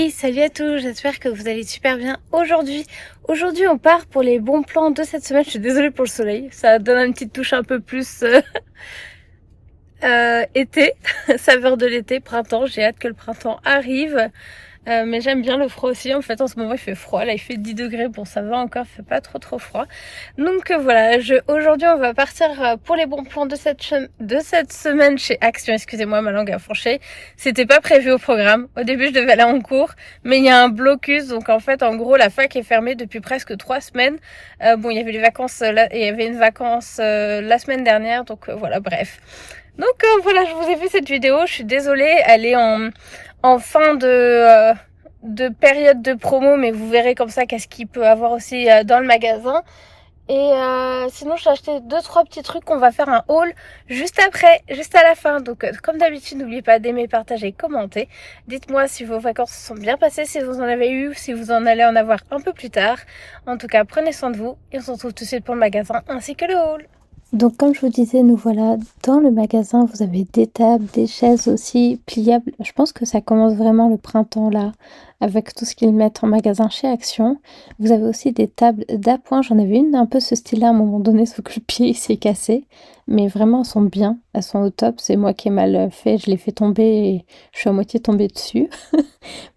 Et salut à tous, j'espère que vous allez super bien aujourd'hui. Aujourd'hui on part pour les bons plans de cette semaine. Je suis désolée pour le soleil, ça donne une petite touche un peu plus été, saveur de l'été, printemps. J'ai hâte que le printemps arrive. Mais j'aime bien le froid aussi. En fait, en ce moment, il fait froid. Là, il fait 10 degrés. Bon, ça va encore, il fait pas trop froid. Donc voilà, aujourd'hui, on va partir pour les bons plans de cette semaine chez Action. Excusez-moi, ma langue a fourché. C'était pas prévu au programme. Au début, je devais aller en cours, mais il y a un blocus. Donc en fait, en gros, la fac est fermée depuis presque 3 semaines. Bon, il y avait les vacances, il y avait une vacance la semaine dernière. Donc voilà, bref. Donc voilà, je vous ai fait cette vidéo. Je suis désolée, elle est en fin de période de promo, mais vous verrez comme ça qu'est-ce qu'il peut avoir aussi dans le magasin. Et sinon, j'ai acheté 2-3 petits trucs qu'on va faire un haul juste après, juste à la fin. Donc comme d'habitude, n'oubliez pas d'aimer, partager, commenter. Dites-moi si vos vacances se sont bien passées, si vous en avez eu, si vous en allez en avoir un peu plus tard. En tout cas, prenez soin de vous et on se retrouve tout de suite pour le magasin ainsi que le haul. Donc, comme je vous disais, nous voilà dans le magasin. Vous avez des tables, des chaises aussi pliables. Je pense que ça commence vraiment le printemps là, avec tout ce qu'ils mettent en magasin chez Action. Vous avez aussi des tables d'appoint. J'en avais une un peu ce style-là à un moment donné, sauf que le pied il s'est cassé. Mais vraiment, elles sont bien. Elles sont au top. C'est moi qui ai mal fait. Je l'ai fait tomber et je suis à moitié tombée dessus.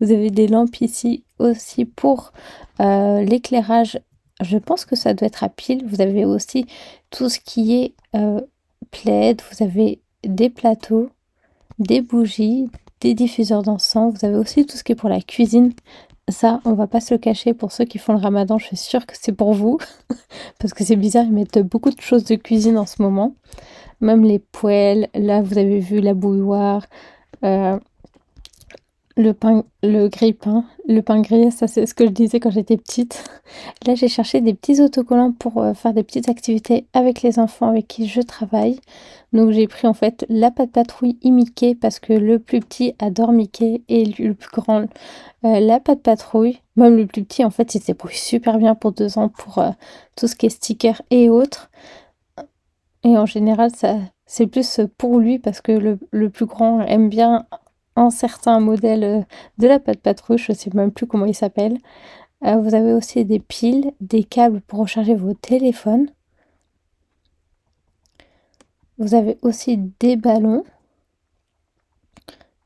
Vous avez des lampes ici aussi pour l'éclairage. Je pense que ça doit être à pile. Vous avez aussi tout ce qui est plaid. Vous avez des plateaux, des bougies, des diffuseurs d'encens. Vous avez aussi tout ce qui est pour la cuisine. Ça, on va pas se le cacher, pour ceux qui font le ramadan, je suis sûre que c'est pour vous. Parce que c'est bizarre, ils mettent beaucoup de choses de cuisine en ce moment. Même les poêles. Là, vous avez vu la bouilloire. euh, le pain, le grille-pain, le pain grillé, ça c'est ce que je disais quand j'étais petite. Là, j'ai cherché des petits autocollants pour faire des petites activités avec les enfants avec qui je travaille. Donc j'ai pris en fait la pâte patrouille Mickey parce que le plus petit adore Mickey et le plus grand la pâte patrouille. Même le plus petit en fait il s'est débrouille super bien pour 2 ans pour tout ce qui est stickers et autres. Et en général ça c'est plus pour lui parce que le plus grand aime bien un certain modèle de la pâte patrouille, je sais même plus comment il s'appelle. Vous avez aussi des piles, des câbles pour recharger vos téléphones. Vous avez aussi des ballons.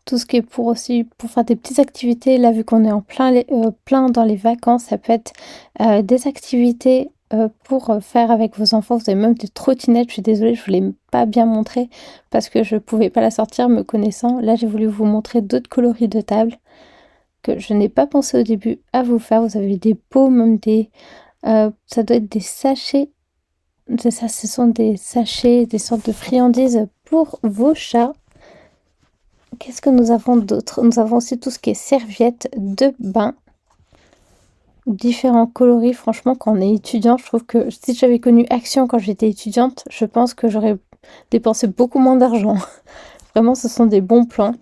Tout ce qui est pour aussi pour faire des petites activités. Là, vu qu'on est en plein dans les vacances, ça peut être des activités pour faire avec vos enfants. Vous avez même des trottinettes. Je suis désolée, je ne vous l'ai pas bien montré parce que je ne pouvais pas la sortir me connaissant. Là, j'ai voulu vous montrer d'autres coloris de table que je n'ai pas pensé au début à vous faire. Vous avez des pots, même ça doit être des sachets. C'est ça, ce sont des sachets, des sortes de friandises pour vos chats. Qu'est-ce que nous avons d'autre? Nous avons aussi tout ce qui est serviettes de bain, différents coloris. Franchement, quand on est étudiant, je trouve que si j'avais connu Action quand j'étais étudiante, je pense que j'aurais dépensé beaucoup moins d'argent. Vraiment, ce sont des bons plans.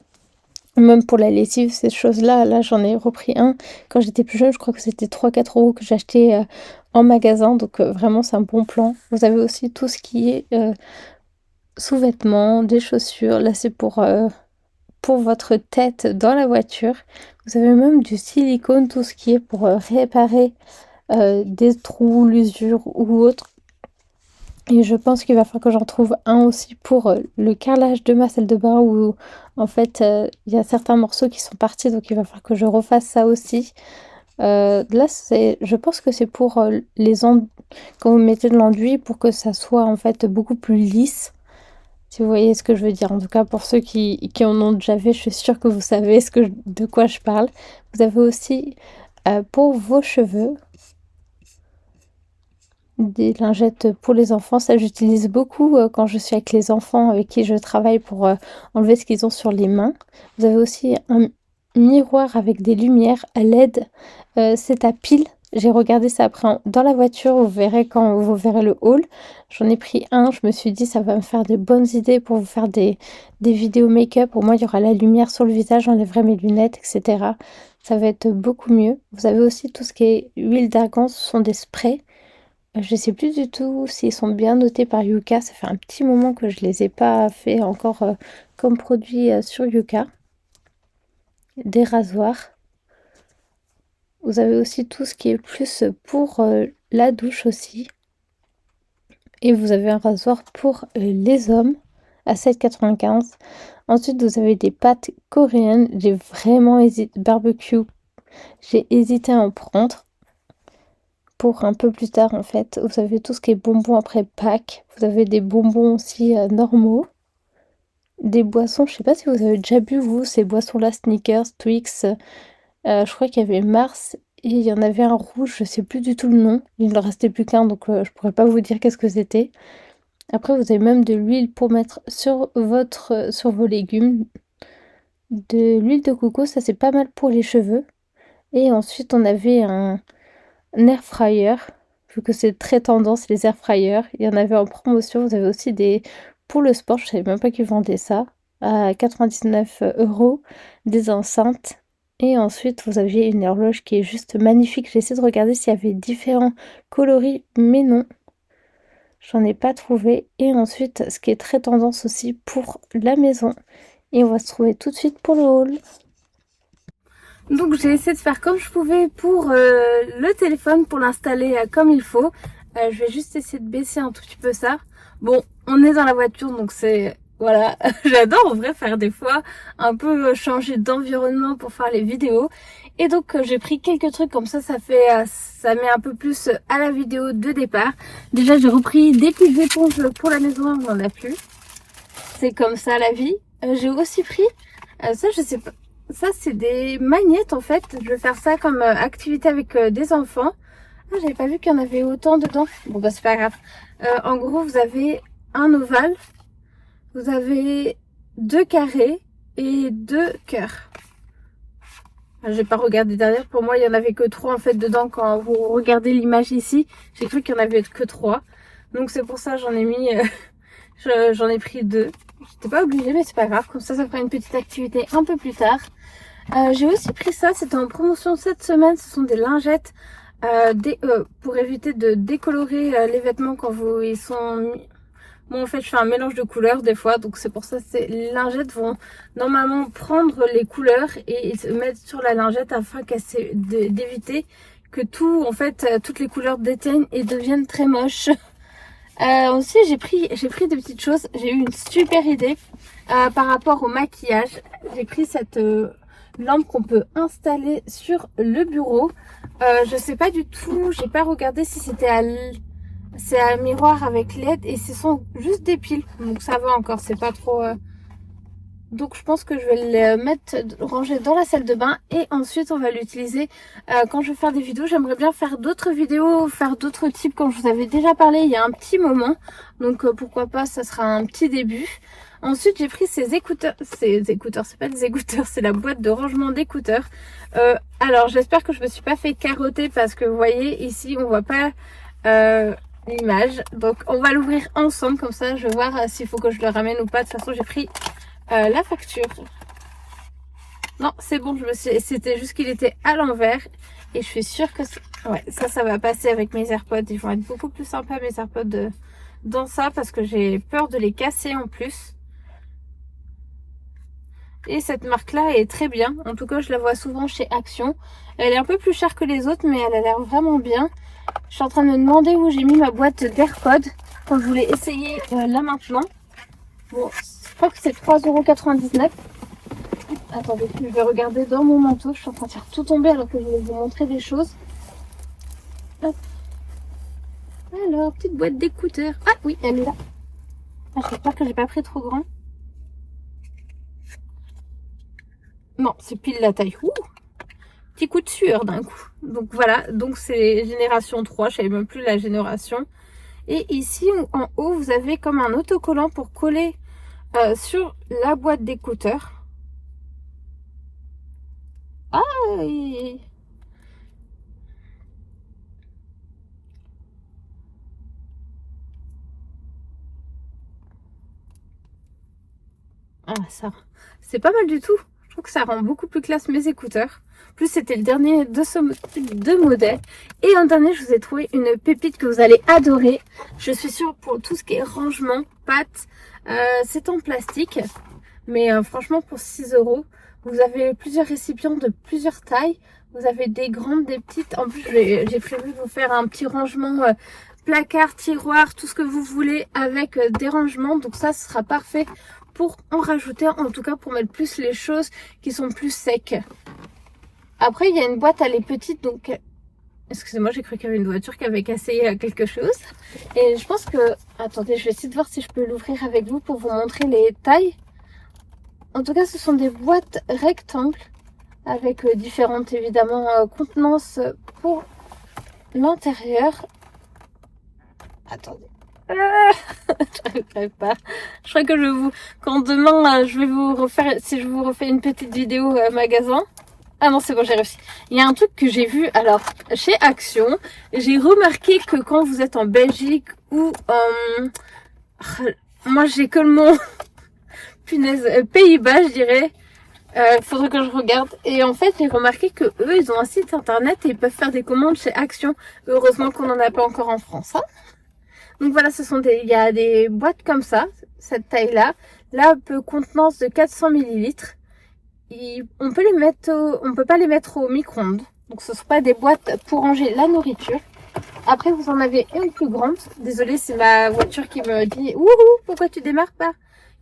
Même pour la lessive, ces choses-là, là, j'en ai repris un. Quand j'étais plus jeune, je crois que c'était 3-4 € que j'achetais en magasin. Donc, vraiment, c'est un bon plan. Vous avez aussi tout ce qui est sous-vêtements, des chaussures. Là, c'est pour votre tête dans la voiture. Vous avez même du silicone, tout ce qui est pour réparer des trous, l'usure ou autre. Et je pense qu'il va falloir que j'en trouve un aussi pour le carrelage de ma salle de bain où en fait il y a certains morceaux qui sont partis, donc il va falloir que je refasse ça aussi. Là, je pense que c'est pour quand vous mettez de l'enduit pour que ça soit en fait beaucoup plus lisse. Si vous voyez ce que je veux dire. En tout cas, pour ceux qui en ont déjà fait, je suis sûre que vous savez de quoi je parle. Vous avez aussi pour vos cheveux des lingettes pour les enfants. Ça, j'utilise beaucoup quand je suis avec les enfants avec qui je travaille pour enlever ce qu'ils ont sur les mains. Vous avez aussi un miroir avec des lumières à LED. C'est à pile. J'ai regardé ça après dans la voiture, vous verrez quand vous verrez le haul. J'en ai pris un, je me suis dit ça va me faire des bonnes idées pour vous faire des vidéos make-up. Au moins il y aura la lumière sur le visage, j'enlèverai mes lunettes, etc. Ça va être beaucoup mieux. Vous avez aussi tout ce qui est huile d'argan, ce sont des sprays. Je sais plus du tout s'ils sont bien notés par Yuka. Ça fait un petit moment que je les ai pas fait encore comme produit sur Yuka. Des rasoirs. Vous avez aussi tout ce qui est plus pour la douche aussi. Et vous avez un rasoir pour les hommes à 7,95 €. Ensuite, vous avez des pâtes coréennes. J'ai vraiment hésité. Barbecue. J'ai hésité à en prendre pour un peu plus tard en fait. Vous avez tout ce qui est bonbons après Pâques. Vous avez des bonbons aussi normaux. Des boissons, je sais pas si vous avez déjà bu vous, ces boissons-là, Snickers, Twix. Je crois qu'il y avait Mars et il y en avait un rouge, je sais plus du tout le nom. Il ne restait plus qu'un donc je pourrais pas vous dire qu'est-ce que c'était. Après, vous avez même de l'huile pour mettre sur vos légumes. De l'huile de coco, ça c'est pas mal pour les cheveux. Et ensuite, on avait un air fryer, vu que c'est très tendance les air fryers. Il y en avait en promotion. Vous avez aussi des pour le sport, je savais même pas qu'ils vendaient ça, à 99 €, des enceintes. Et ensuite, vous aviez une horloge qui est juste magnifique. J'ai essayé de regarder s'il y avait différents coloris, mais non. J'en ai pas trouvé. Et ensuite, ce qui est très tendance aussi pour la maison. Et on va se trouver tout de suite pour le haul. Donc j'ai essayé de faire comme je pouvais pour le téléphone, pour l'installer comme il faut. Je vais juste essayer de baisser un tout petit peu ça. Bon, on est dans la voiture donc c'est... Voilà, j'adore en vrai faire des fois un peu changer d'environnement pour faire les vidéos. Et donc j'ai pris quelques trucs comme ça fait ça met un peu plus à la vidéo de départ. Déjà j'ai repris des petites éponges pour la maison, on n'en a plus. C'est comme ça la vie. J'ai aussi pris, ça je sais pas, ça c'est des magnettes en fait. Je vais faire ça comme activité avec des enfants. Ah, j'avais pas vu qu'il y en avait autant dedans. Bon bah c'est pas grave. En gros vous avez un ovale, vous avez 2 carrés et 2 cœurs. J'ai pas regardé derrière, pour moi il y en avait que 3 en fait dedans. Quand vous regardez l'image ici, j'ai cru qu'il y en avait que 3. Donc c'est pour ça j'en ai mis, j'en ai pris 2. J'étais pas obligée mais c'est pas grave, comme ça fera une petite activité un peu plus tard. J'ai aussi pris ça, c'était en promotion cette semaine, ce sont des lingettes pour éviter de décolorer les vêtements quand ils sont mis. Moi en fait je fais un mélange de couleurs des fois, donc c'est pour ça les lingettes vont normalement prendre les couleurs et se mettre sur la lingette afin d'éviter que tout en fait toutes les couleurs déteignent et deviennent très moches. Aussi j'ai pris des petites choses, j'ai eu une super idée par rapport au maquillage. J'ai pris cette lampe qu'on peut installer sur le bureau. Je sais pas du tout, j'ai pas regardé si c'était c'est un miroir avec LED et ce sont juste des piles, donc ça va encore, c'est pas trop... Donc je pense que je vais le ranger dans la salle de bain et ensuite on va l'utiliser quand je vais faire des vidéos. J'aimerais bien faire d'autres vidéos, faire d'autres types comme je vous avais déjà parlé il y a un petit moment. Donc pourquoi pas, ça sera un petit début. Ensuite j'ai pris ces écouteurs, c'est pas des écouteurs, c'est la boîte de rangement d'écouteurs. Alors j'espère que je me suis pas fait carotter parce que vous voyez ici on voit pas l'image. Donc on va l'ouvrir ensemble comme ça je vais voir s'il faut que je le ramène ou pas. De toute façon j'ai pris la facture. Non c'est bon, c'était juste qu'il était à l'envers et je suis sûre que ouais, ça va passer avec mes AirPods. Ils vont être beaucoup plus sympas mes AirPods dans ça parce que j'ai peur de les casser en plus. Et cette marque là est très bien, en tout cas je la vois souvent chez Action. Elle est un peu plus chère que les autres mais elle a l'air vraiment bien. Je suis en train de me demander où j'ai mis ma boîte d'AirPods quand je voulais essayer là maintenant. Bon, je crois que c'est 3,99 €. Attendez, je vais regarder dans mon manteau. Je suis en train de faire tout tomber alors que je vais vous montrer des choses. Hop. Alors, petite boîte d'écouteurs. Ah oui, elle est là. Ah, j'espère que j'ai pas pris trop grand. Non, c'est pile la taille. Ouh, petit coup de sueur d'un coup. Donc voilà, donc c'est génération 3, je savais même plus la génération. Et ici en haut vous avez comme un autocollant pour coller sur la boîte d'écouteurs. Ah, ah ça, c'est pas mal du tout. Je trouve que ça rend beaucoup plus classe mes écouteurs. Plus c'était le dernier de ce de modèle. Et en dernier, je vous ai trouvé une pépite que vous allez adorer. Je suis sûre pour tout ce qui est rangement, pâte, c'est en plastique. Mais franchement, pour 6 €, vous avez plusieurs récipients de plusieurs tailles. Vous avez des grandes, des petites. En plus, j'ai prévu de vous faire un petit rangement placard, tiroir, tout ce que vous voulez avec des rangements. Donc ça, ce sera parfait pour en rajouter, en tout cas pour mettre plus les choses qui sont plus secs. Après, il y a une boîte, elle est petite, donc... Excusez-moi, j'ai cru qu'il y avait une voiture qui avait cassé quelque chose. Et je pense que... Attendez, je vais essayer de voir si je peux l'ouvrir avec vous pour vous montrer les tailles. En tout cas, ce sont des boîtes rectangles avec différentes, évidemment, contenances pour l'intérieur. Attendez. J'arriverai pas. Je crois que quand demain, je vais vous refaire... Si je vous refais une petite vidéo magasin... Ah non, c'est bon, j'ai réussi. Il y a un truc que j'ai vu, alors, chez Action, j'ai remarqué que quand vous êtes en Belgique ou moi, j'ai que le mot... Punaise, Pays-Bas, je dirais. Faudrait que je regarde. Et en fait, j'ai remarqué que eux, ils ont un site internet et ils peuvent faire des commandes chez Action. Heureusement qu'on n'en a pas encore en France. Hein. Donc voilà, il y a des boîtes comme ça, cette taille-là. Là, peu contenance de 400 millilitres. On peut pas les mettre au micro-ondes. Donc ce ne sont pas des boîtes pour ranger la nourriture. Après, vous en avez une plus grande. Désolée, c'est ma voiture qui me dit « Wouhou, pourquoi tu démarres pas ?»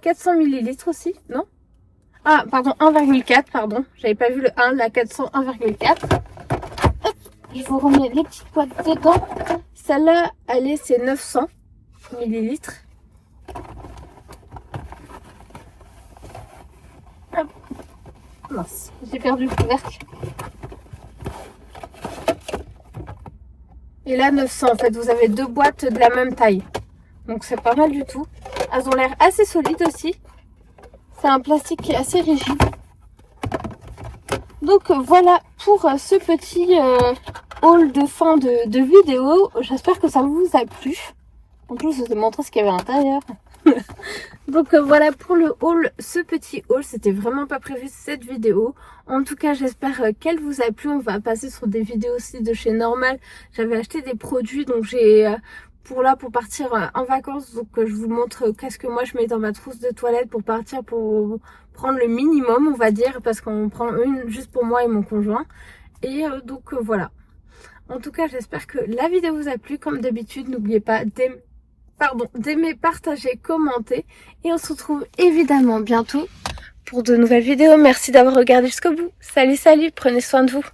400 millilitres aussi, non? Ah, pardon, 1,4, pardon. J'avais pas vu le 1, la 400, 1,4. Hop, je vous remets les petites boîtes dedans. Celle-là, c'est 900 millilitres. Hop. Mince, j'ai perdu le couvercle. Et là, 900, en fait, vous avez deux boîtes de la même taille. Donc, c'est pas mal du tout. Elles ont l'air assez solides aussi. C'est un plastique qui est assez rigide. Donc, voilà pour ce petit haul de fin de vidéo. J'espère que ça vous a plu. En plus, je vous ai montré ce qu'il y avait à l'intérieur. Donc voilà pour le haul, ce petit haul, c'était vraiment pas prévu cette vidéo. En tout cas, j'espère qu'elle vous a plu. On va passer sur des vidéos aussi de chez Normal. J'avais acheté des produits, donc j'ai pour partir en vacances. Donc je vous montre qu'est-ce que moi je mets dans ma trousse de toilette pour partir, pour prendre le minimum, on va dire, parce qu'on prend une juste pour moi et mon conjoint. Et donc voilà. En tout cas, j'espère que la vidéo vous a plu. Comme d'habitude, n'oubliez pas d'aimer, partager, commenter. Et on se retrouve évidemment bientôt pour de nouvelles vidéos. Merci d'avoir regardé jusqu'au bout. Salut, prenez soin de vous.